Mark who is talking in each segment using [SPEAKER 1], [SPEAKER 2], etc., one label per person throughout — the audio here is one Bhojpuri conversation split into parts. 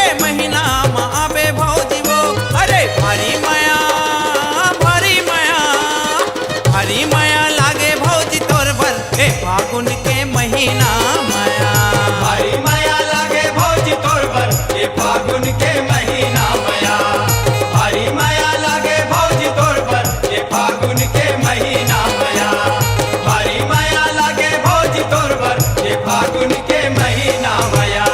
[SPEAKER 1] के महीना में आवे भौजी वो। अरे भारी माया भारी माया लागे भौजी तोर बर हे फागुन के महीना माया।
[SPEAKER 2] भारी माया लागे भौजी तोर बर ये फागुन के महीना माया। भारी माया लागे भौजी तोर बर ये फागुन के महीना माया। भारी माया लागे भौजी तोर बर ये फागुन के महीना माया।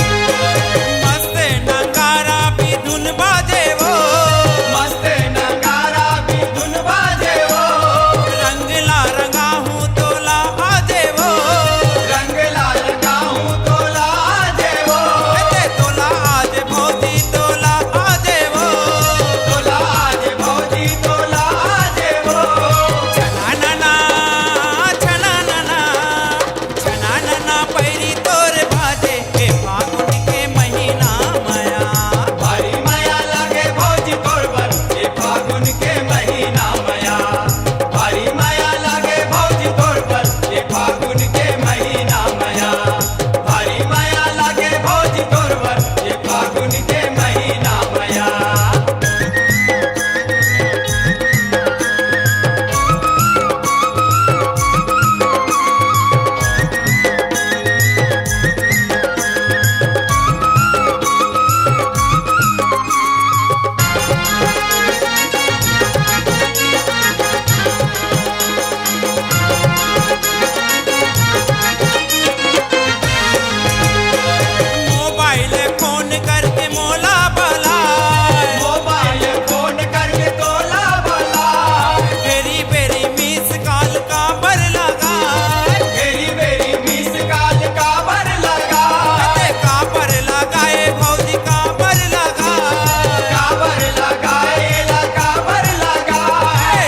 [SPEAKER 1] मस्त नगारा भी धुन बाजे वो।
[SPEAKER 2] मस्त नगारा भी धुन बाजे वो।
[SPEAKER 1] रंगला रंगा हूँ तोला आजे वो।
[SPEAKER 2] रंगला लगाऊं तोला आजे वो।
[SPEAKER 1] कहते तोला आजे भौजी तोला आजे वो।
[SPEAKER 2] तोला आजे भौजी तोला आजे वो।
[SPEAKER 1] छना नना पैरी तोर बाजे हे फागुन के महीना माया।
[SPEAKER 2] भारी माया लागे भौजी तोर बर ये फागुन के महीना माया। भारी माया लागे भौजी तोर बर ये फागुन के महीना माया। भारी माया लागे भौजी तोर बर ये फागुन के महीना माया।
[SPEAKER 1] मोबाइल फोन करके मोला बलाए।
[SPEAKER 2] मोबाइल फोन करके तोला बला।
[SPEAKER 1] बेरी बेरी मिस कॉल का बर लगाए।
[SPEAKER 2] मेरी मेरी मिस काल का बर लगा।
[SPEAKER 1] कहते का बर लगाए भौजी का बर लगाए।
[SPEAKER 2] काबर लगाए ला काबर लगाए।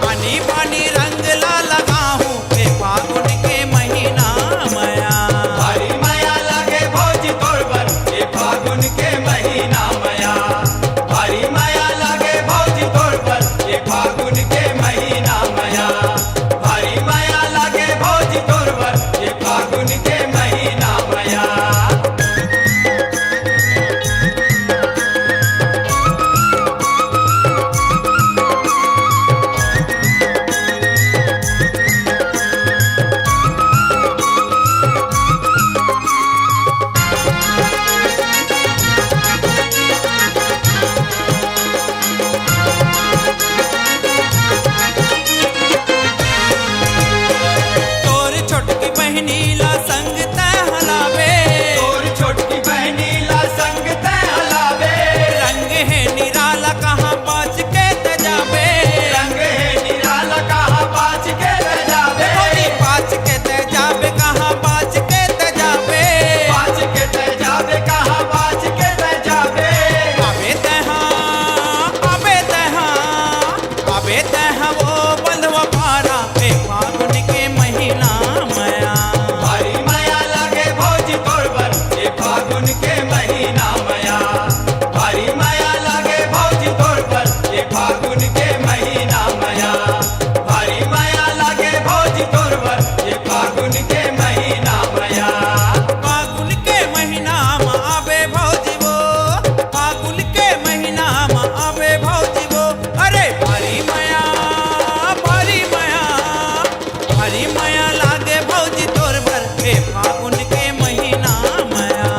[SPEAKER 1] आनी बानी रंग ला लगा हूँ हे फागुन के महीना माया।
[SPEAKER 2] भारी माया लागे भौजी तोर बर ये फागुन के महीना माया। भारी माया लागे भौजी तोर बर ये फागुन के महीना माया। भारी माया लागे भौजी तोर बर ये फागुन के महीना माया।
[SPEAKER 1] तोर छोटकी बहनी ला संग तय हलावे।
[SPEAKER 2] तोर छोटकी बहनी ला संग ते हलावे।
[SPEAKER 1] रंग है निराला कहाँ बाज के तजावे।
[SPEAKER 2] रंग है निराला कहाँ बाज के जावे।
[SPEAKER 1] भौजी बाज के तजावे कहाँ बाज के तजावे।
[SPEAKER 2] बाज के ते जावे कहाँ बाज के ते जावे।
[SPEAKER 1] आबे तहाँ वो बंधवा पारा हे फागुन के महीना माया।
[SPEAKER 2] भारी माया लागे भौजी तोर बर ये फागुन के महीना माया। भारी माया लागे भौजी तोर बर ये फागुन के महीना माया। भारी माया लागे भौजी तोर बर ये फागुन के महीना माया।
[SPEAKER 1] फागुन के महीना में आवे भौजी वो। फागुन के महीना में आवे भौजी वो। अरे भारी माया लागे भौजी तोर बर हे फागुन के महीना माया।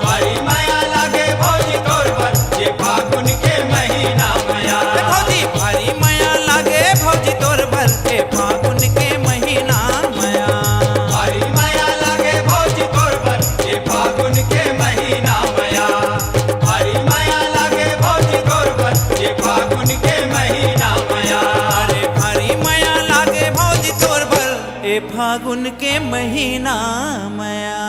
[SPEAKER 2] भारी माया लागे भौजी तोर बर ये फागुन के महीना माया।
[SPEAKER 1] भौजी भारी माया लागे भौजी तोर बर हे फागुन के महीना माया।
[SPEAKER 2] भारी माया लागे भौजी तोर बर ये फागुन के महीना माया। भारी माया लागे भौजी तोर बर ये फागुन के महीना माया।
[SPEAKER 1] अरे भारी माया लागे भौजी तोर बर हे फागुन के महीना माया।